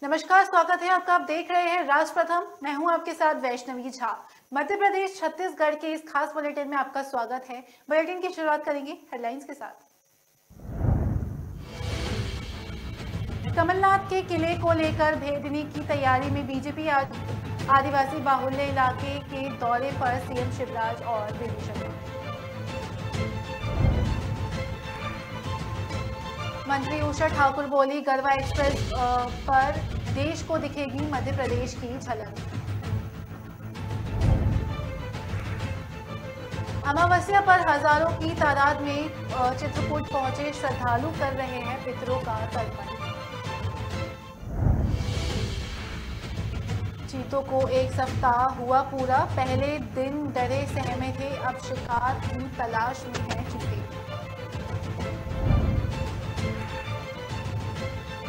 नमस्कार, स्वागत है आपका। आप देख रहे हैं राष्ट्र प्रथम। मैं हूं आपके साथ वैष्णवी झा। मध्य प्रदेश छत्तीसगढ़ के इस खास बुलेटिन में आपका स्वागत है। बुलेटिन की शुरुआत करेंगे हेडलाइंस के साथ। कमलनाथ के किले को लेकर भेदने की तैयारी में बीजेपी। आज आदिवासी बाहुल्य इलाके के दौरे पर सीएम शिवराज और वीडी शर्मा। मंत्री उषा ठाकुर बोली, गरवा एक्सप्रेस पर देश को दिखेगी मध्य प्रदेश की झलक। अमावस्या पर हजारों की तादाद में चित्रकूट पहुंचे श्रद्धालु कर रहे हैं पितरों का तर्पण। चीतों को एक सप्ताह हुआ पूरा, पहले दिन डरे सहमे थे, अब शिकार की तलाश में हैं चीते।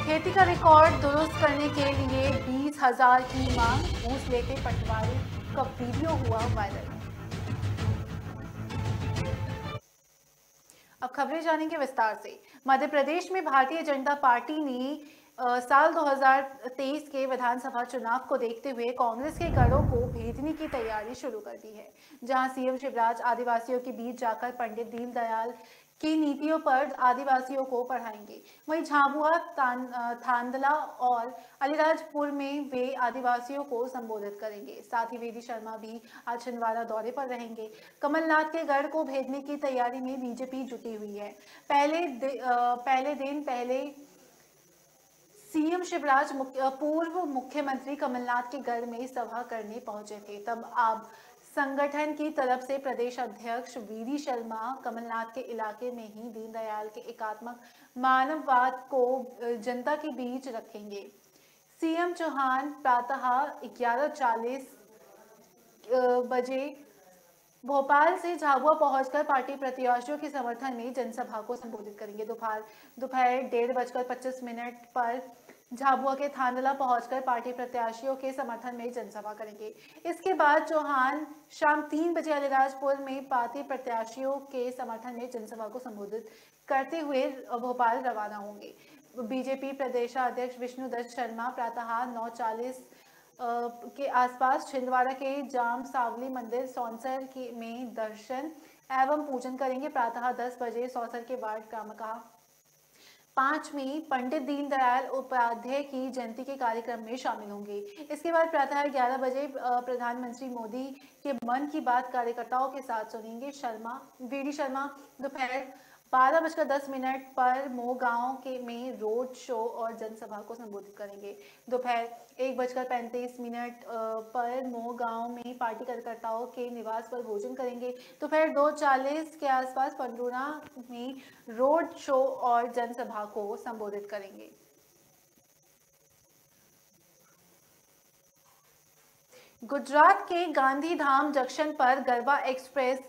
खेती का रिकॉर्ड दुरुस्त करने के लिए 20,000 की मांग, घूस लेते पटवारी का वीडियो हुआ वायरल। अब खबरें जानेंगे विस्तार से। मध्य प्रदेश में भारतीय जनता पार्टी ने साल 2023 के विधानसभा चुनाव को देखते हुए कांग्रेस के गढ़ों को भेदने की तैयारी शुरू कर दी है, जहां सीएम शिवराज आदिवासियों के बीच जाकर पंडित दीनदयाल की नीतियों पर आदिवासियों को पढ़ाएंगे। वहीं झाबुआ, थांदला और अलीराजपुर में वे आदिवासियों को संबोधित करेंगे। साथ ही वीडी शर्मा भी आज छिंदवाड़ा दौरे पर रहेंगे। कमलनाथ के गढ़ को भेदने की तैयारी में बीजेपी जुटी हुई है। पहले दिन सीएम शिवराज पूर्व मुख्यमंत्री कमलनाथ के घर में सभा करने पहुंचे थे। तब अब संगठन की तरफ से प्रदेश अध्यक्ष वीडी शर्मा कमलनाथ के इलाके में ही दीनदयाल के एकात्मक मानववाद को जनता के बीच रखेंगे। सीएम चौहान प्रातः 11:40 बजे भोपाल से झाबुआ पहुंचकर पार्टी प्रत्याशियों के समर्थन में जनसभा को संबोधित करेंगे। दोपहर 1:25 पर झाबुआ के थांदला पहुंचकर पार्टी प्रत्याशियों के समर्थन में जनसभा करेंगे। इसके बाद चौहान शाम 3 बजे अलीराजपुर में पार्टी प्रत्याशियों के समर्थन में जनसभा को संबोधित करते हुए भोपाल रवाना होंगे। बीजेपी प्रदेशाध्यक्ष विष्णुदत्त शर्मा प्रातः 9:40 के आसपास छिंदवाड़ा के जाम सावली मंदिर सौंसर में दर्शन एवं पूजन करेंगे। प्रातः 10 बजे सौंसर के वार्ड क्रमांक 5 में पंडित दीनदयाल उपाध्याय की जयंती के कार्यक्रम में शामिल होंगे। इसके बाद प्रातः 11 बजे प्रधानमंत्री मोदी के मन की बात कार्यकर्ताओं के साथ सुनेंगे। वीडी शर्मा दोपहर 12:10 पर मोगांव में रोड शो और जनसभा को संबोधित करेंगे। दोपहर 1:35 पर मोगांव में पार्टी कार्यकर्ताओं के निवास पर भोजन करेंगे। दोपहर 2:40 के आसपास पंडूरा में रोड शो और जनसभा को संबोधित करेंगे। गुजरात के गांधीधाम जंक्शन पर गरवा एक्सप्रेस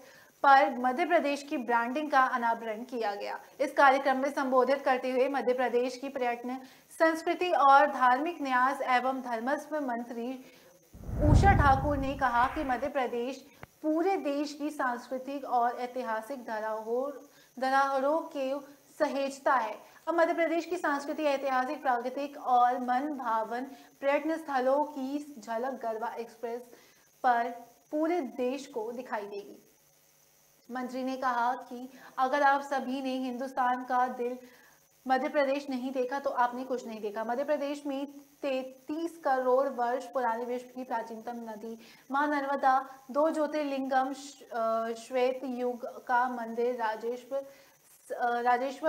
पर मध्य प्रदेश की ब्रांडिंग का अनावरण किया गया। इस कार्यक्रम में संबोधित करते हुए मध्य प्रदेश की पर्यटन, संस्कृति और धार्मिक न्यास एवं धर्मस्व मंत्री उषा ठाकुर ने कहा कि मध्य प्रदेश पूरे देश की सांस्कृतिक और ऐतिहासिक धरोहरों के सहेजता है। अब मध्य प्रदेश की सांस्कृतिक, ऐतिहासिक, प्राकृतिक और मन भावन पर्यटन स्थलों की झलक गरवा एक्सप्रेस पर पूरे देश को दिखाई देगी। मंत्री ने कहा कि अगर आप सभी ने हिंदुस्तान का दिल मध्य प्रदेश नहीं देखा तो आपने कुछ नहीं देखा। मध्य प्रदेश में 33 करोड़ वर्ष पुरानी विश्व की प्राचीनतम नदी मां नर्मदा, 2 ज्योतिर्लिंगम, श्वेत युग का मंदिर राजेश्वर,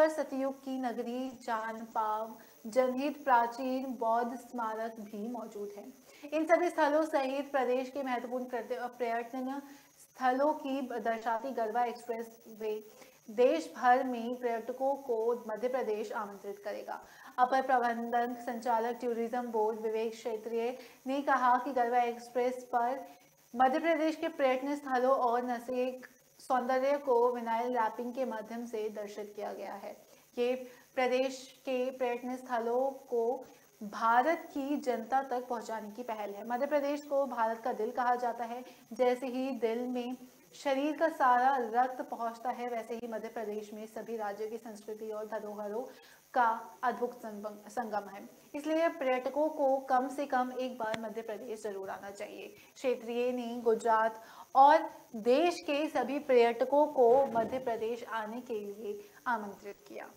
सतयुग की नगरी जानपाव, जनहित प्राचीन बौद्ध स्मारक भी मौजूद है। इन सभी स्थलों सहित प्रदेश के महत्वपूर्ण पर्यटन स्थलों की दर्शाती गरवा एक्सप्रेस वे देश भर में पर्यटकों को मध्य प्रदेश आमंत्रित करेगा। अपर प्रबंधक संचालक टूरिज्म बोर्ड विवेक क्षेत्रीय ने कहा कि गरवा एक्सप्रेस पर मध्य प्रदेश के पर्यटन स्थलों और नैसर्गिक सौंदर्य को विनाइल रैपिंग के माध्यम से दर्शित किया गया है। ये प्रदेश के पर्यटन स्थलों को भारत की जनता तक पहुंचाने की पहल है। मध्य प्रदेश को भारत का दिल कहा जाता है। जैसे ही दिल में शरीर का सारा रक्त पहुंचता है, वैसे ही मध्य प्रदेश में सभी राज्यों की संस्कृति और धरोहरों का अद्भुत संगम है। इसलिए पर्यटकों को कम से कम एक बार मध्य प्रदेश जरूर आना चाहिए। क्षेत्रीय ने गुजरात और देश के सभी पर्यटकों को मध्य प्रदेश आने के लिए आमंत्रित किया।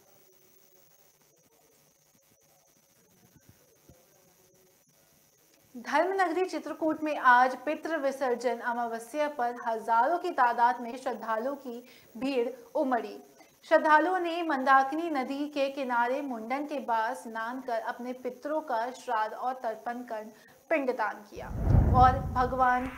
धर्मनगरी चित्रकूट में आज पितृ विसर्जन अमावस्या पर हजारों की तादाद में श्रद्धालुओं की भीड़ उमड़ी। श्रद्धालुओं ने मंदाकिनी नदी के किनारे मुंडन के बाद स्नान कर अपने पितरों का श्राद्ध और तर्पण कर पिंडदान किया और भगवान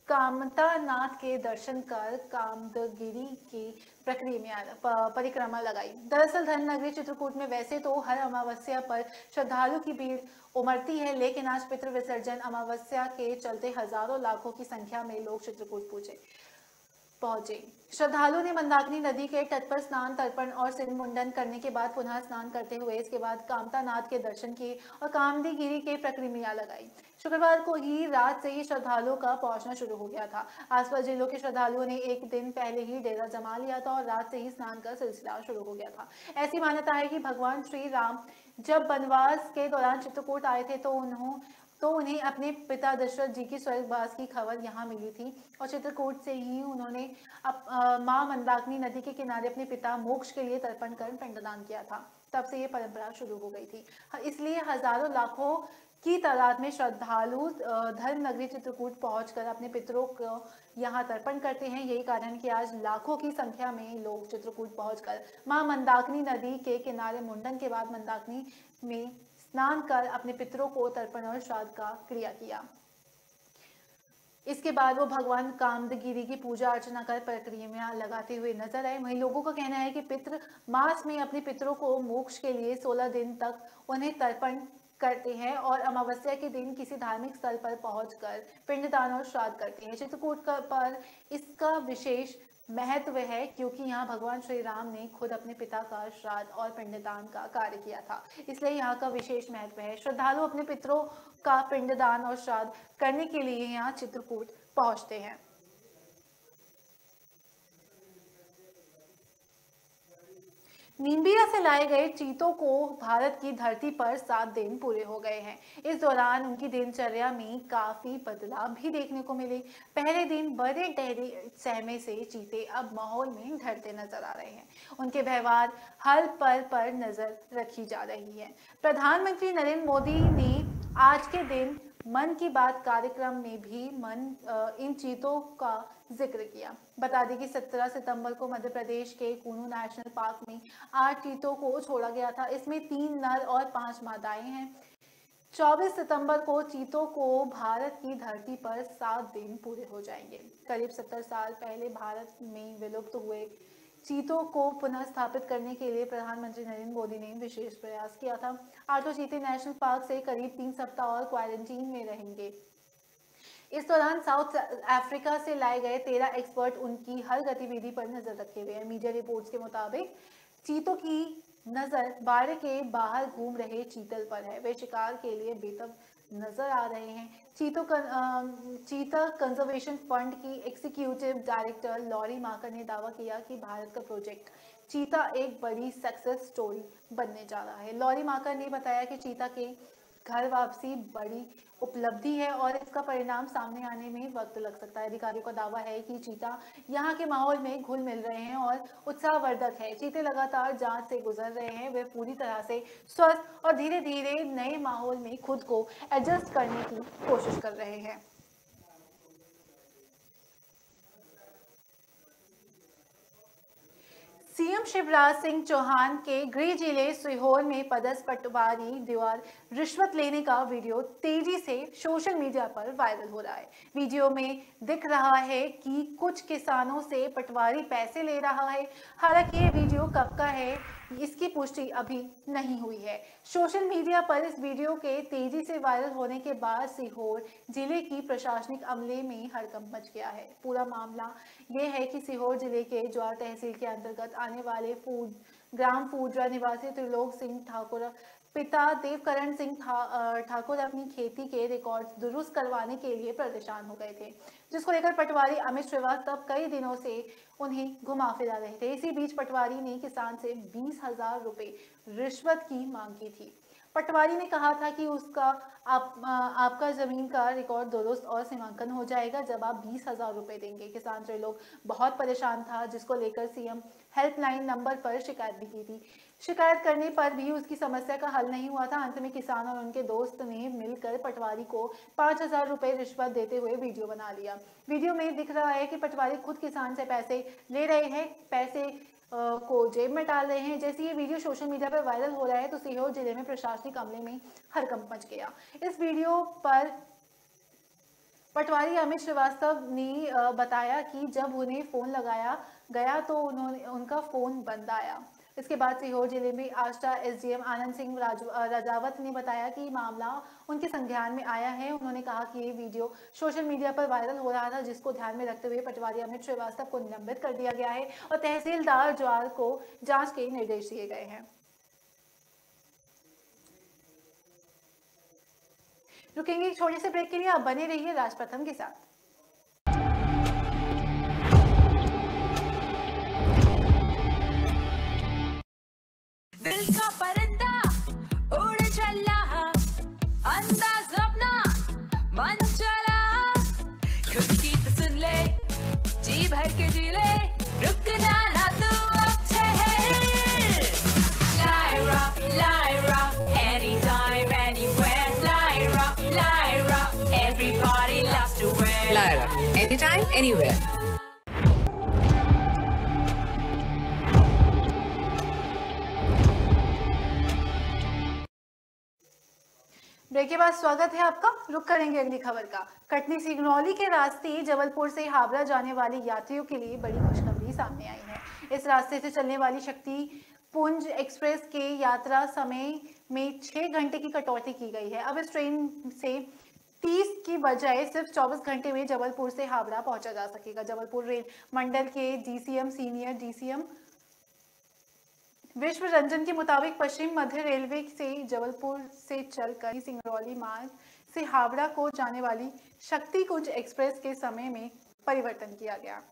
कामतानाथ के दर्शन कर कामदगिरी की परिक्रमा लगाई। दरअसल धर्मनगरी चित्रकूट में वैसे तो हर अमावस्या पर श्रद्धालु की भीड़ उमड़ती है, लेकिन आज पितृ विसर्जन अमावस्या के चलते हजारों लाखों की संख्या में लोग चित्रकूट पहुंचे। श्रद्धालुओं ने मंदाकिनी नदी के तट पर स्नान, तर्पण और सिर मुंडन करने के बाद पुनः स्नान करते हुए इसके बाद कामतानाथ के दर्शन किए और कामदगिरी के प्रक्रिया लगाई। शुक्रवार को ही रात से ही श्रद्धालुओं का पहुंचना शुरू हो गया था। आसपास जिलों के श्रद्धालुओं ने एक दिन पहले ही डेरा जमा लिया था और रात से ही स्नान का सिलसिला शुरू हो गया था। ऐसी मान्यता है कि भगवान श्री राम जब वनवास के दौरान चित्रकूट आए थे तो उन्हें अपने पिता दशरथ जी की स्वर्गवास की खबर यहाँ मिली थी और चित्रकूट से ही उन्होंने मां मंदाकिनी नदी के किनारे अपने पिता मोक्ष के लिए तर्पण कर पिंडदान किया था। तब से ये परंपरा शुरू हो गई थी। इसलिए हजारों लाखों की तादाद में श्रद्धालु धर्मनगरी चित्रकूट पहुंचकर अपने पितरों को यहाँ तर्पण करते हैं। यही कारण कि आज लाखों की संख्या में लोग चित्रकूट पहुंचकर मां मंदाकिनी नदी के किनारे मुंडन के बाद मंदाकिनी में स्नान कर अपने पितरों को तर्पण और श्राद्ध का क्रिया किया। इसके बाद वो भगवान कामदगिरी की पूजा अर्चना कर प्रक्रिया लगाते हुए नजर आए। वहीं लोगों का कहना है कि पितृ मास में अपने पितरों को मोक्ष के लिए 16 दिन तक उन्हें तर्पण करते हैं और अमावस्या के दिन किसी धार्मिक स्थल पर पहुंचकर पिंडदान और श्राद्ध करते हैं। चित्रकूट पर इसका विशेष महत्व है क्योंकि यहाँ भगवान श्री राम ने खुद अपने पिता का श्राद्ध और पिंडदान का कार्य किया था, इसलिए यहाँ का विशेष महत्व है। श्रद्धालु अपने पितरों का पिंडदान और श्राद्ध करने के लिए यहाँ चित्रकूट पहुंचते हैं। नीमबिया से लाए गए चीतों को भारत की धरती पर 7 दिन पूरे हो गए हैं। इस दौरान उनकी दिनचर्या में काफी बदलाव भी देखने को मिले। पहले दिन बड़े डेरे सहमे से चीते अब माहौल में ढलते नजर आ रहे हैं। उनके व्यवहार हर पल पर नजर रखी जा रही है। प्रधानमंत्री नरेंद्र मोदी ने आज के दिन मन की बात कार्यक्रम में भी इन चीतों का जिक्र किया। बता दें कि 17 सितंबर को मध्य प्रदेश के कुनू नेशनल पार्क में 8 चीतों को छोड़ा गया था। इसमें 3 नर और 5 मादाएं हैं। 24 सितंबर को चीतों को भारत की धरती पर 7 दिन पूरे हो जाएंगे। करीब 70 साल पहले भारत में विलुप्त हुए चीतों को पुनः स्थापित करने के लिए प्रधानमंत्री नरेंद्र मोदी ने विशेष प्रयास किया था। 8 चीते नेशनल पार्क से करीब 3 सप्ताह और क्वारंटीन में रहेंगे। इस दौरान साउथ अफ्रीका से लाए गए 13 एक्सपर्ट उनकी हर गतिविधि पर नजर रखे हुए हैं। मीडिया रिपोर्ट्स के मुताबिक चीतों की नजर बाड़े के बाहर घूम रहे चीतल पर है। वे शिकार के लिए बेताब नजर आ रहे हैं। चीता कंजर्वेशन फंड की एग्जीक्यूटिव डायरेक्टर लॉरी माकर ने दावा किया कि भारत का प्रोजेक्ट चीता एक बड़ी सक्सेस स्टोरी बनने जा रहा है। लॉरी माकर ने बताया कि चीता के घर वापसी बड़ी उपलब्धि है और इसका परिणाम सामने आने में वक्त लग सकता है। अधिकारियों का दावा है कि चीता यहाँ के माहौल में घुल मिल रहे हैं और उत्साहवर्धक है। चीते लगातार जांच से गुजर रहे हैं। वे पूरी तरह से स्वस्थ और धीरे धीरे नए माहौल में खुद को एडजस्ट करने की कोशिश कर रहे हैं। सीएम शिवराज सिंह चौहान के गृह जिले सीहोर में पदस्थ पटवारी द्वारा रिश्वत लेने का वीडियो तेजी से सोशल मीडिया पर वायरल हो रहा है। वीडियो में दिख रहा है कि कुछ किसानों से पटवारी पैसे ले रहा है। हालांकि ये वीडियो कब का है इसकी पुष्टि अभी नहीं हुई है। सोशल मीडिया पर इस वीडियो के तेजी से वायरल होने के बाद सीहोर जिले की प्रशासनिक अमले में हड़कंप मच गया है। पूरा मामला ये है कि सीहोर जिले के ज्वार तहसील के अंतर्गत आने वाले ग्राम फूडरा निवासी त्रिलोक सिंह ठाकुर पिता देवकरण सिंह ठाकुर अपनी खेती के रिकॉर्ड दुरुस्त करवाने के लिए परेशान हो गए थे, जिसको लेकर पटवारी अमित श्रीवास्तव कई दिनों से उन्हें घुमा फिरा रहे थे। इसी बीच पटवारी ने किसान से 20,000 रुपए रिश्वत की मांग की थी। पटवारी ने कहा था कि आपका जमीन का रिकॉर्ड दुरुस्त और सीमांकन हो जाएगा जब आप 20,000 रुपए देंगे। किसान से लोग बहुत परेशान था, जिसको लेकर सीएम हेल्पलाइन नंबर पर शिकायत भी की थी। शिकायत करने पर भी उसकी समस्या का हल नहीं हुआ था। अंत में किसान और उनके दोस्त ने मिलकर पटवारी को 5,000 रुपए रिश्वत देते हुए वीडियो बना लिया। वीडियो में दिख रहा है कि पटवारी खुद किसान से पैसे ले रहे हैं, पैसे को जेब में डाल रहे हैं। जैसे ये वीडियो सोशल मीडिया पर वायरल हो रहा है तो सीहोर जिले में प्रशासनिक अमले में हड़कंप मच गया। इस वीडियो पर पटवारी अमित श्रीवास्तव ने बताया कि जब उन्हें फोन लगाया गया तो उनका फोन बंद आया। इसके बाद सीहोर जिले में आष्टा एसडीएम आनंद सिंह राजावत ने बताया कि मामला उनके संज्ञान में आया है। उन्होंने कहा कि ये वीडियो सोशल मीडिया पर वायरल हो रहा था, जिसको ध्यान में रखते हुए पटवारी अमित श्रीवास्तव को निलंबित कर दिया गया है और तहसीलदार ज्वार को जांच के निर्देश दिए गए हैं। रुकेंगे एक छोटे से ब्रेक के लिए, आप बने रहिए राज प्रथम के साथ। दिल का परिंदा उड़ चला, अंदाज अपना मन चला, खुद की तो सुन ले, जी भर के जी ले, रुकना ना तू अब ठहर। Lyra, anytime, anywhere. Lyra, everybody loves to wear. Lyra, anytime, anywhere. Break के बाद स्वागत है आपका। रुक करेंगे अगली खबर का। कटनी सिंगरौली के रास्ते जबलपुर से हावड़ा जाने वाले यात्रियों के लिए बड़ी खुशखबरी सामने आई है। इस रास्ते से चलने वाली शक्ति पुंज एक्सप्रेस के यात्रा समय में 6 घंटे की कटौती की गई है। अब इस ट्रेन से 30 की बजाय सिर्फ 24 घंटे में जबलपुर से हावड़ा पहुंचा जा सकेगा। जबलपुर रेल मंडल के डीसीएम सीनियर डीसीएम विश्व रंजन के मुताबिक पश्चिम मध्य रेलवे से जबलपुर से चलकर सिंगरौली मार्ग से हावड़ा को जाने वाली शक्ति कुंज एक्सप्रेस के समय में परिवर्तन किया गया।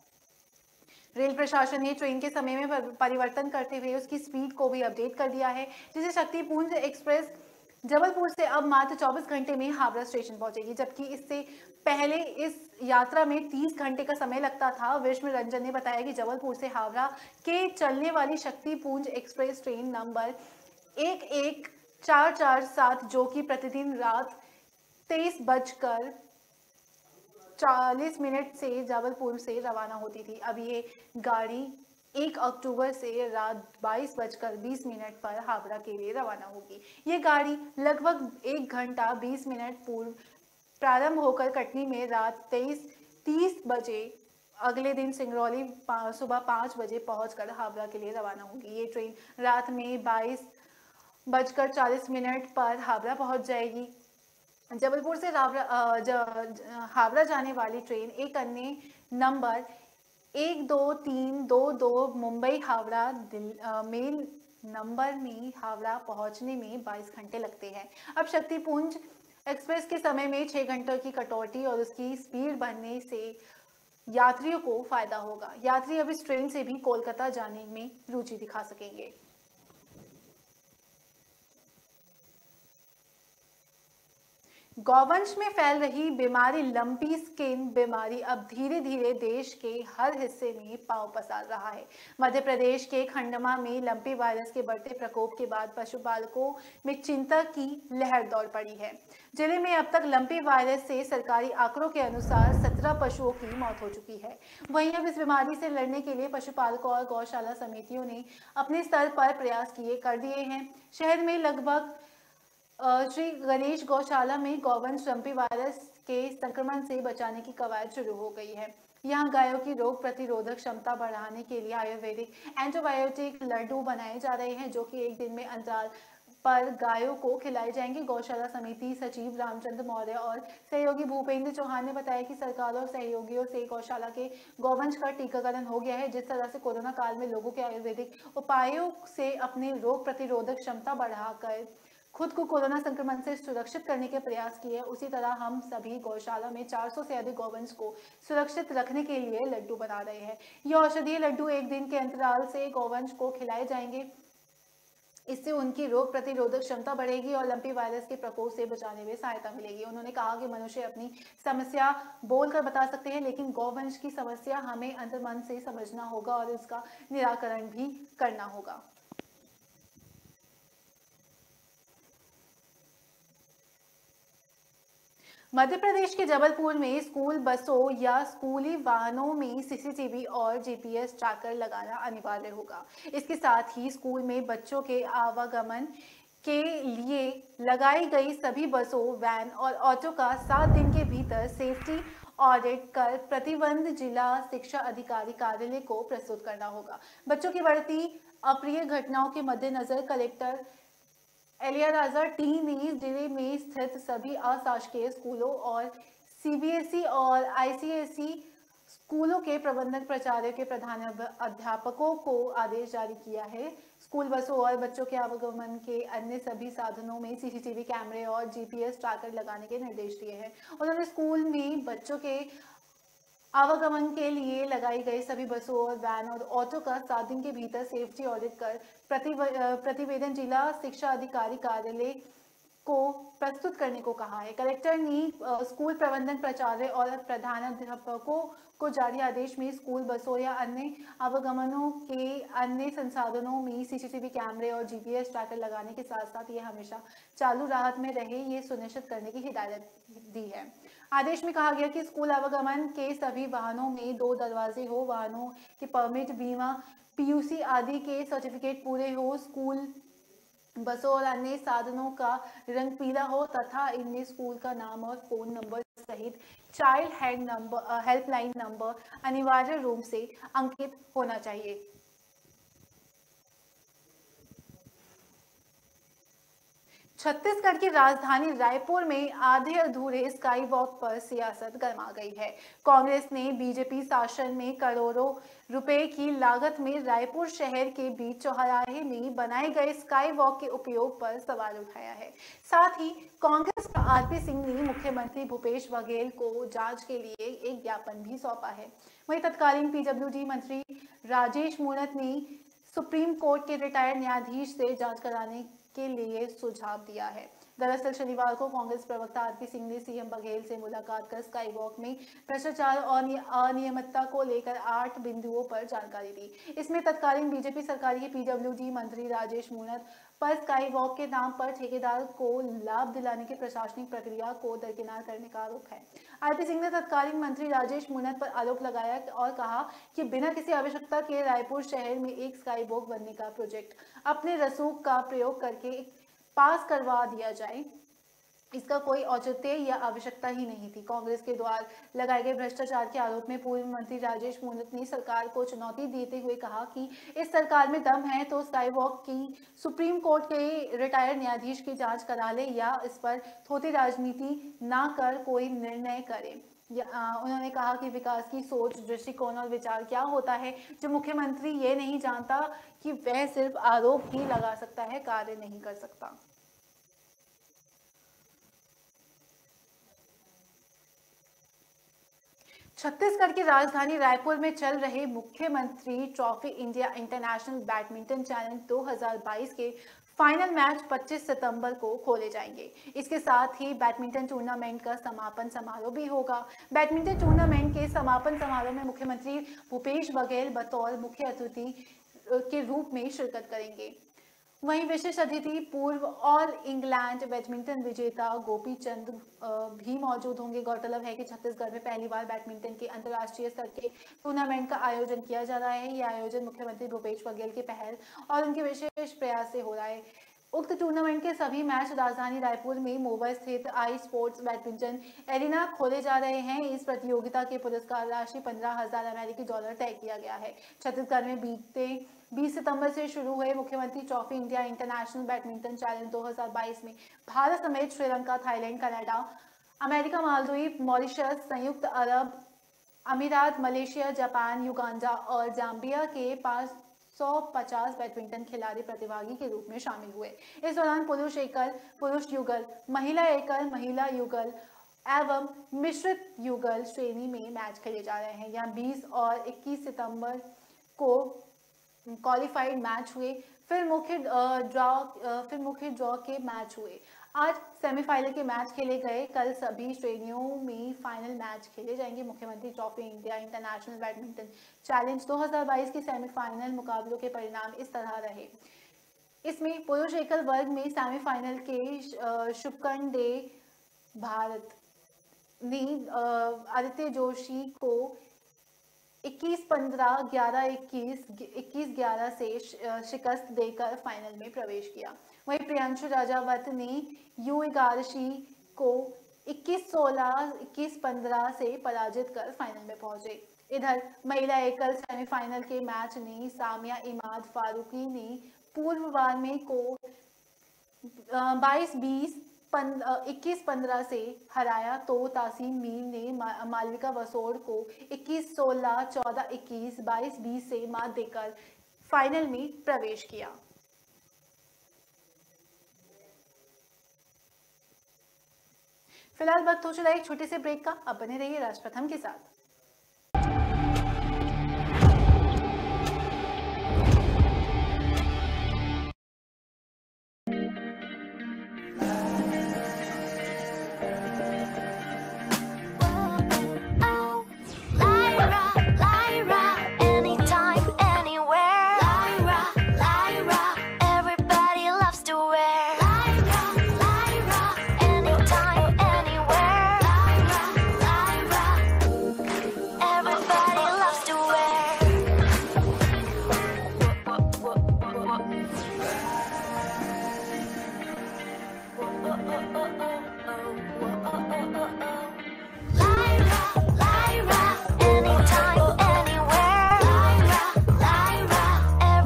रेल प्रशासन ने ट्रेन के समय में परिवर्तन करते हुए उसकी स्पीड को भी अपडेट कर दिया है, जिससे शक्ति पुंज एक्सप्रेस जबलपुर से अब मात्र 24 घंटे में हावड़ा स्टेशन पहुंचेगी, जबकि इससे पहले इस यात्रा में 30 घंटे का समय लगता था। विश्व रंजन ने बताया कि जबलपुर से हावड़ा के चलने वाली शक्ति पुंज एक्सप्रेस ट्रेन नंबर 11447 जो कि प्रतिदिन रात 23:40 से जबलपुर से रवाना होती थी, अब ये गाड़ी 1 अक्टूबर से रात 22:20 पर हावड़ा के लिए रवाना होगी। ये गाड़ी लगभग 1 घंटा 20 मिनट पूर्व प्रारंभ होकर कटनी में रात 23:30 बजे अगले दिन सिंगरौली सुबह 5 बजे पहुंचकर हावड़ा के लिए रवाना होगी। ये ट्रेन रात में 22:40 पर हावड़ा पहुंच जाएगी। जबलपुर से हावड़ा जाने वाली ट्रेन एक अन्य number 12322 Mumbai Howrah mail number में हावड़ा पहुंचने में 22 घंटे लगते हैं। अब शक्तिपुंज एक्सप्रेस के समय में 6 घंटों की कटौती और उसकी स्पीड बढ़ने से यात्रियों को फायदा होगा। यात्री अब इस ट्रेन से भी कोलकाता जाने में रुचि दिखा सकेंगे। गौवंश में फैल रही बीमारी लंपी स्किन बीमारी अब धीरे धीरे देश के हर हिस्से में पांव पसार रहा है। मध्य प्रदेश के खंडवा में लंपी वायरस के बढ़ते प्रकोप के बाद पशुपालकों में चिंता की लहर दौड़ पड़ी है। जिले में अब तक लंपी वायरस से सरकारी आंकड़ों के अनुसार 17 पशुओं की मौत हो चुकी है। वहीं अब इस बीमारी से लड़ने के लिए पशुपालकों और गौशाला समितियों ने अपने स्तर पर प्रयास कर दिए हैं। शहर में लगभग श्री गणेश गौशाला में गौवंश लंपी वायरस के संक्रमण से बचाने की कवायद शुरू हो गई है। यहाँ गायों की रोग प्रतिरोधक क्षमता बढ़ाने के लिए आयुर्वेदिक एंटीबायोटिक लड्डू बनाए जा रहे हैं, जो कि 1 दिन में अंतराल पर गायों को खिलाए जाएंगे। गौशाला समिति सचिव रामचंद्र मौर्य और सहयोगी भूपेंद्र चौहान ने बताया कि सरकार और सहयोगियों से गौशाला के गौवंश का टीकाकरण हो गया है। जिस तरह से कोरोना काल में लोगों के आयुर्वेदिक उपायों से अपनी रोग प्रतिरोधक क्षमता बढ़ाकर खुद को कोरोना संक्रमण से सुरक्षित करने के प्रयास किए, उसी तरह हम सभी गौशाला में 400 से अधिक गौवंश को सुरक्षित रखने के लिए लड्डू बना रहे हैं। ये औषधीय लड्डू एक दिन के अंतराल से गौवंश को खिलाए जाएंगे। इससे उनकी रोग प्रतिरोधक क्षमता बढ़ेगी और लंपी वायरस के प्रकोप से बचाने में सहायता मिलेगी। उन्होंने कहा कि मनुष्य अपनी समस्या बोलकर बता सकते हैं, लेकिन गौवंश की समस्या हमें अंतर्मन से समझना होगा और उसका निराकरण भी करना होगा। मध्य प्रदेश के जबलपुर में स्कूल बसों या स्कूली वाहनों में सीसीटीवी और जीपीएस ट्रैकर लगाना अनिवार्य होगा। इसके साथ ही स्कूल में बच्चों के आवागमन के लिए लगाई गई सभी बसों, वैन और ऑटो का 7 दिन के भीतर सेफ्टी ऑडिट कर प्रतिबंध जिला शिक्षा अधिकारी कार्यालय को प्रस्तुत करना होगा। बच्चों की बढ़ती अप्रिय घटनाओं के मद्देनजर कलेक्टर इलियाराजा टी ने जिले में स्थित सभी अशासकीय स्कूलों और सीबीएसई और आईसीएसई स्कूलों के प्रबंधक प्राचार्यों के प्रधान अध्यापकों को आदेश जारी किया है। स्कूल बसों और बच्चों के आवागमन के अन्य सभी साधनों में सीसीटीवी कैमरे और जीपीएस ट्रैकर लगाने के निर्देश दिए हैं। उन्होंने स्कूल में बच्चों के आवागमन के लिए लगाई गई सभी बसों और वैन और ऑटो का 7 दिन के भीतर सेफ्टी ऑडिट कर प्रतिवेदन जिला शिक्षा अधिकारी कार्यालय को प्रस्तुत करने को कहा है। कलेक्टर ने स्कूल प्रबंधन प्राचार्य और प्रधानाध्यापकों को जारी आदेश में स्कूल बसों या अन्य आवागमनों के अन्य संसाधनों में सीसीटीवी कैमरे और जीपीएस ट्रैकर लगाने के साथ साथ ये हमेशा चालू राहत में रहे, ये सुनिश्चित करने की हिदायत दी है। आदेश में कहा गया कि स्कूल आवागमन के सभी वाहनों में 2 दरवाजे हो, वाहनों के परमिट, बीमा, पीयूसी आदि के सर्टिफिकेट पूरे हो, स्कूल बसों और अन्य साधनों का रंग पीला हो तथा इनमें स्कूल का नाम और फोन नंबर सहित चाइल्ड हेल्पलाइन नंबर अनिवार्य रूप से अंकित होना चाहिए। छत्तीसगढ़ की राजधानी रायपुर में आधे अधूरे स्काई वॉक पर सियासत गरमा गई है। कांग्रेस ने बीजेपी शासन में करोड़ों रुपए की लागत में रायपुर शहर के बीच चौराहे में बनाए गए स्काई वॉक के उपयोग पर सवाल उठाया है। साथ ही कांग्रेस का आरपी सिंह ने मुख्यमंत्री भूपेश बघेल को जांच के लिए एक ज्ञापन भी सौंपा है। वहीं तत्कालीन पीडब्ल्यूडी मंत्री राजेश मूणत ने सुप्रीम कोर्ट के रिटायर्ड न्यायाधीश से जांच कराने के लिए सुझाव दिया है। दरअसल शनिवार को कांग्रेस प्रवक्ता आरपी सिंह ने सीएम बघेल से मुलाकात कर स्काई वॉक में भ्रष्टाचार और अनियमितता को लेकर 8 बिंदुओं पर जानकारी दी। इसमें तत्कालीन बीजेपी सरकार के पीडब्ल्यूडी मंत्री राजेश मूणत पर स्काई वॉक के नाम पर ठेकेदार को लाभ दिलाने की प्रशासनिक प्रक्रिया को दरकिनार करने का आरोप है। आरपी सिंह ने तत्कालीन मंत्री राजेश मूणत पर आरोप लगाया और कहा कि बिना किसी आवश्यकता के रायपुर शहर में एक स्काई वॉक बनने का प्रोजेक्ट अपने रसूख का प्रयोग करके पास करवा दिया जाए, इसका कोई औचित्य या आवश्यकता ही नहीं थी। कांग्रेस के द्वारा लगाए गए भ्रष्टाचार के आरोप में पूर्व मंत्री राजेश मूणत ने सरकार को चुनौती देते हुए कहा कि इस सरकार में दम है तो स्काई वॉक की सुप्रीम कोर्ट के रिटायर्ड न्यायाधीश की जांच करा ले या इस पर थोड़ी राजनीति ना कर कोई निर्णय करे। उन्होंने कहा कि विकास की सोच, दृष्टिकोण और विचार क्या होता है जो मुख्यमंत्री ये नहीं जानता कि वह सिर्फ आरोप ही लगा सकता है, कार्य नहीं कर सकता। छत्तीसगढ़ की राजधानी रायपुर में चल रहे मुख्यमंत्री trophy India international badminton challenge 2022 के फाइनल मैच 25 सितंबर को खोले जाएंगे। इसके साथ ही बैडमिंटन टूर्नामेंट का समापन समारोह भी होगा। बैडमिंटन टूर्नामेंट के समापन समारोह में मुख्यमंत्री भूपेश बघेल बतौर मुख्य अतिथि के रूप में शिरकत करेंगे। वहीं विशेष अतिथि पूर्व ऑल इंग्लैंड बैडमिंटन विजेता गोपी चंद भी मौजूद होंगे। गौरतलब है कि छत्तीसगढ़ में पहली बार बैडमिंटन के अंतर्राष्ट्रीय स्तर के टूर्नामेंट का आयोजन किया जा रहा है। यह आयोजन मुख्यमंत्री भूपेश बघेल की पहल और उनके विशेष प्रयास से हो रहा है। उक्त टूर्नामेंट के सभी मैच राजधानी रायपुर में मोवा स्थित आई स्पोर्ट्स बैडमिंटन एरिना खोले जा रहे हैं। इस प्रतियोगिता के पुरस्कार राशि 15,000 अमेरिकी डॉलर तय किया गया है। छत्तीसगढ़ में बीते 20 सितंबर से शुरू हुए मुख्यमंत्री trophy India international badminton challenge 2022 में भारत समेत Sri Lanka, Thailand, Canada, America, Maldives, Mauritius, संयुक्त अरब अमीरात, मलेशिया, जापान, युगांडा और जाम्बिया के 5 150 बैडमिंटन खिलाड़ी प्रतिभागी के रूप में शामिल हुए। इस दौरान पुरुष एकल, पुरुष युगल, महिला एकल, महिला युगल एवं मिश्रित युगल श्रेणी में मैच खेले जा रहे हैं। यहाँ 20 और 21 सितंबर को क्वालिफाइड मैच हुए, फिर मुख्य ड्रॉ के मैच हुए। आज सेमीफाइनल के मैच खेले गए। कल सभी श्रेणियों में फाइनल मैच खेले जाएंगे। मुख्यमंत्री trophy India international badminton challenge 2022 के सेमीफाइनल मुकाबलों के परिणाम इस तरह रहे। इसमें पुरुष एकल वर्ग में सेमीफाइनल के शुभकर्ण डे भारत ने आदित्य जोशी को 21-15, 11-21, 21-11 से शिकस्त देकर फाइनल में प्रवेश किया। वहीं प्रियांशु राजावत ने यू इगारशी को 21-16, 21-15 से पराजित कर फाइनल में पहुंचे। इधर महिला एकल सेमीफाइनल के मैच में सामिया इमाद फारूकी ने पूर्व वार में को 22-20, 21-15 से हराया तो तासीम मीर ने मालविका वसोड़ को 21-16, 14-21, 22-20 से मात देकर फाइनल में प्रवेश किया। फिलहाल वक्त हो चला एक छोटे से ब्रेक का। अब बने रहिए राष्ट्रप्रथम के साथ।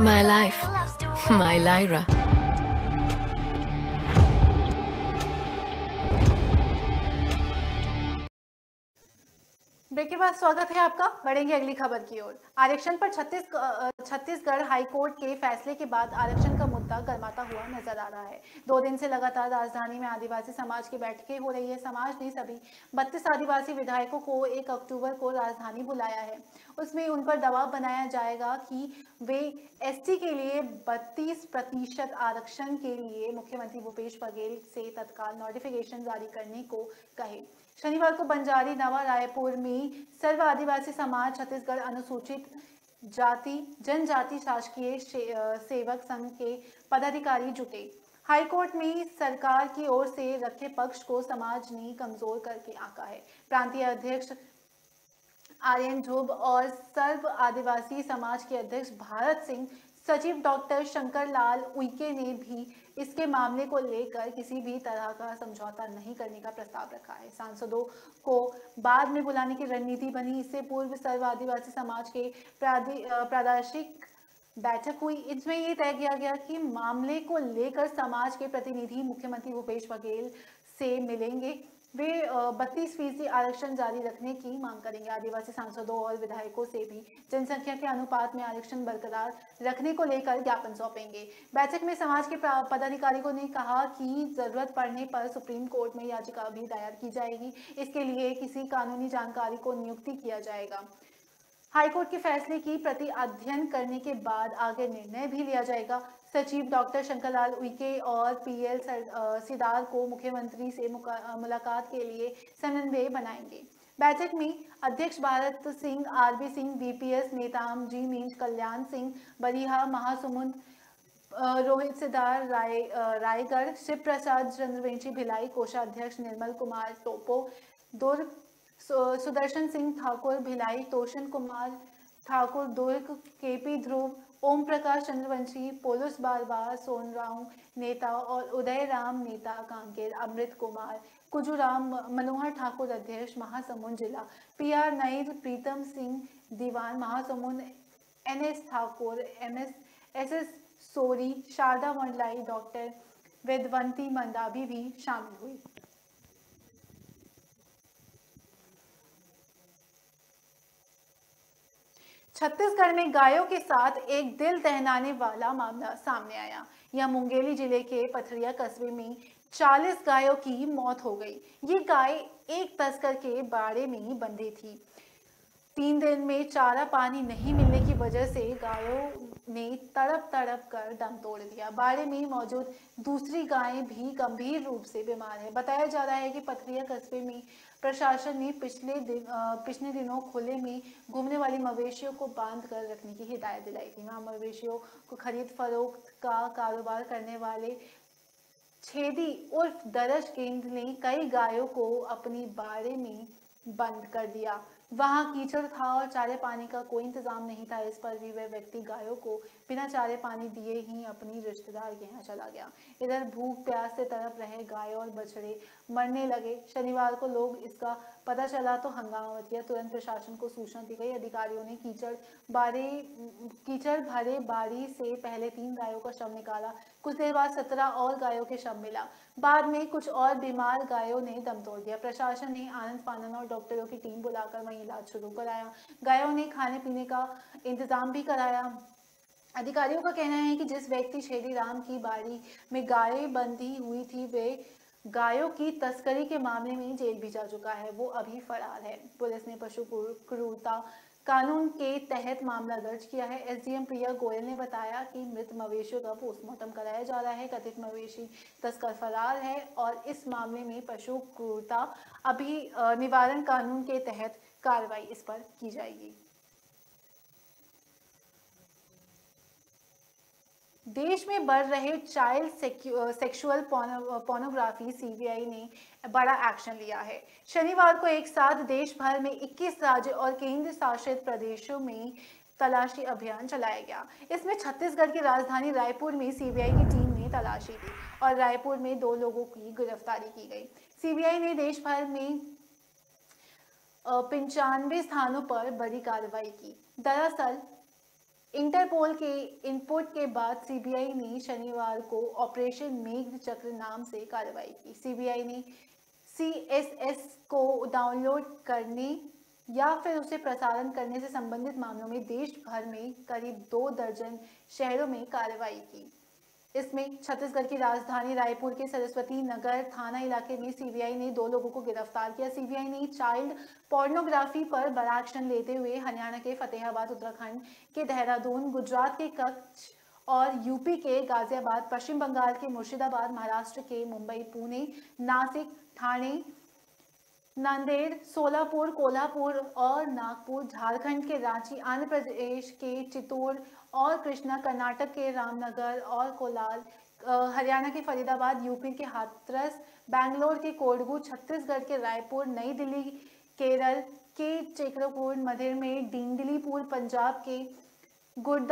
My life, my Lyra. Break के बाद स्वागत है आपका। बढ़ेंगे अगली खबर की ओर। आरक्षण पर छत्तीसगढ़ हाईकोर्ट के फैसले के बाद आरक्षण का मुद्दा गर्माता हुआ नजर आ रहा है। 2 दिन से लगातार राजधानी में आदिवासी समाज की बैठकें हो रही है। समाज ने सभी 32 आदिवासी विधायकों को 1 अक्टूबर को राजधानी बुलाया है। उसमें उन पर दबाव बनाया जाएगा कि वे एसटी के लिए 32% आरक्षण के लिए मुख्यमंत्री भूपेश बघेल से तत्काल नोटिफिकेशन जारी करने को कहे। शनिवार को बंजारी नवा रायपुर में सर्व आदिवासी समाज छत्तीसगढ़ अनुसूचित जाति जनजाति शासकीय सेवक संघ के पदाधिकारी जुटे। हाईकोर्ट में सरकार की ओर से रखे पक्ष को समाज ने कमजोर करके आंका है। प्रांतीय अध्यक्ष आर्यन झुब और सर्व आदिवासी समाज के अध्यक्ष भारत सिंह, सचिव डॉक्टर शंकर लाल उइके ने भी इसके मामले को लेकर किसी भी तरह का समझौता नहीं करने का प्रस्ताव रखा है। सांसदों को बाद में बुलाने की रणनीति बनी। इससे पूर्व सर्व आदिवासी समाज के प्रादेशिक बैठक हुई। इसमें ये तय किया गया कि मामले को लेकर समाज के प्रतिनिधि मुख्यमंत्री भूपेश बघेल से मिलेंगे। वे 32% आरक्षण जारी रखने की मांग करेंगे। आदिवासी सांसदों और विधायकों से भी जनसंख्या के अनुपात में आरक्षण बरकरार रखने को लेकर ज्ञापन सौंपेंगे। बैठक में समाज के पदाधिकारियों ने कहा कि जरूरत पड़ने पर सुप्रीम कोर्ट में याचिका भी दायर की जाएगी। इसके लिए किसी कानूनी जानकारी को नियुक्ति किया जाएगा। हाईकोर्ट के फैसले की प्रति अध्ययन करने के बाद आगे निर्णय भी लिया जाएगा। सचिव डॉक्टर शंकरलाल उइके और पीएल सिदार को मुख्यमंत्री से मुलाकात के लिए समन्वय बनाएंगे। बैठक में अध्यक्ष भारत सिंह, आरबी सिंह, वीपीएस नेताम जी मींज, कल्याण सिंह बरिहा, महासमुंद, रोहित सिदार रायगढ़, शिव प्रसाद चंद्रवंशी भिलाई, कोषाध्यक्ष निर्मल कुमार टोपो दुर्ग, सुदर्शन सिंह ठाकुर भिलाई, तोशन कुमार ठाकुर दुर्ग, केपी ध्रुव, ओम प्रकाश चंद्रवंशी, पोलुस बारबार, सोनराव नेता और उदय राम नेता कांकेर, अमृत कुमार कुजूराम, मनोहर ठाकुर अध्यक्ष महासमुंद जिला, PR Nair, Pritam Singh Diwan Mahasamund, NS Thakur, SS Sori, Sharda Mandlai, doctor Vedwanti Mandavi भी शामिल हुई। छत्तीसगढ़ में गायों के साथ एक दिल दहलाने वाला मामला सामने आया। यह मुंगेली जिले के पथरिया कस्बे में 40 गायों की मौत हो गई। ये गाय एक तस्कर के बाड़े में ही बंधी थी। 3 दिन में चारा पानी नहीं मिलने की वजह से गायों ने तड़प तड़प कर दम तोड़ दिया। बाड़े में मौजूद दूसरी गायें भी गंभीर रूप से बीमार है। बताया जा रहा है कि पथरिया कस्बे में प्रशासन ने पिछले दिनों खुले में घूमने वाली मवेशियों को बांध कर रखने की हिदायत दिलाई थी। वहाँ मवेशियों को खरीद फरोख्त का कारोबार करने वाले छेदी उर्फ दरज केंद्र ने कई गायों को अपनी बाड़े में बंद कर दिया। वहां कीचड़ था और चारे पानी का कोई इंतजाम नहीं था। इस पर भी वह व्यक्ति गायों को बिना चारे पानी दिए ही अपनी रिश्तेदार के यहाँ चला गया। इधर भूख प्यास से तड़प रहे गाय और बछड़े मरने लगे। शनिवार को लोग इसका पता चला तो हंगामा मच गया। तुरंत प्रशासन को सूचना दी गई। अधिकारियों ने कीचड़ भरे बाड़ी से पहले 3 गायों का शव निकाला। कुछ देर बाद 17 और गायों के शव मिला। बाद में कुछ और बीमार गायों ने दम तोड़ दिया। प्रशासन ने आनंद फानन और डॉक्टरों की टीम बुलाकर वहीं इलाज शुरू कराया। गायों ने खाने पीने का इंतजाम भी कराया। अधिकारियों का कहना है कि जिस व्यक्ति छेदी राम की बाड़ी में गायें बंधी हुई थी वे गायों की तस्करी के मामले में जेल भी जा चुका है। वो अभी फरार है। पुलिस ने पशु क्रूरता कानून के तहत मामला दर्ज किया है। एसडीएम प्रिया गोयल ने बताया कि मृत मवेशियों का पोस्टमार्टम कराया जा रहा है। कथित मवेशी तस्कर फरार है और इस मामले में पशु क्रूरता निवारण कानून के तहत कार्रवाई इस पर की जाएगी। देश में बढ़ रहे चाइल्ड सेक्सुअल पोर्नोग्राफी सीबीआई ने बड़ा एक्शन लिया है। शनिवार को एक साथ देश भर में 21 राज्य और केंद्र शासित प्रदेशों में तलाशी अभियान चलाया गया। इसमें छत्तीसगढ़ की राजधानी रायपुर में सीबीआई की टीम ने तलाशी ली और रायपुर में 2 लोगों की गिरफ्तारी की गई। सीबीआई ने देश भर में 95 स्थानों पर बड़ी कार्रवाई की। दरअसल इंटरपोल के इनपुट के बाद सीबीआई ने शनिवार को ऑपरेशन मेघ चक्र नाम से कार्रवाई की। सीबीआई ने सीएसएस को डाउनलोड करने या फिर उसे प्रसारण करने से संबंधित मामलों में देश भर में करीब 2 दर्जन शहरों में कार्रवाई की। इसमें छत्तीसगढ़ की राजधानी रायपुर के सरस्वती नगर थाना इलाके में सीबीआई ने 2 लोगों को गिरफ्तार किया। सीबीआई ने चाइल्ड पोर्नोग्राफी पर बड़ा एक्शन लेते हुए हरियाणा के फतेहाबाद, उत्तराखंड के देहरादून, गुजरात के कच्छ और यूपी के गाजियाबाद, पश्चिम बंगाल के मुर्शिदाबाद, महाराष्ट्र के मुंबई, पुणे, नासिक, ठाणे, नांदेड़, सोलापुर, कोल्हापुर और नागपुर, झारखंड के रांची, आंध्र प्रदेश के चित्तौड़ और कृष्णा, कर्नाटक के रामनगर और कोलार, हरियाणा के फरीदाबाद, यूपी के हाथरस, बैंगलोर के कोडगू, छत्तीसगढ़ के रायपुर, नई दिल्ली, केरल के चित्रकूट, मध्य में डिंडलीपुर, पंजाब के गुड़गांव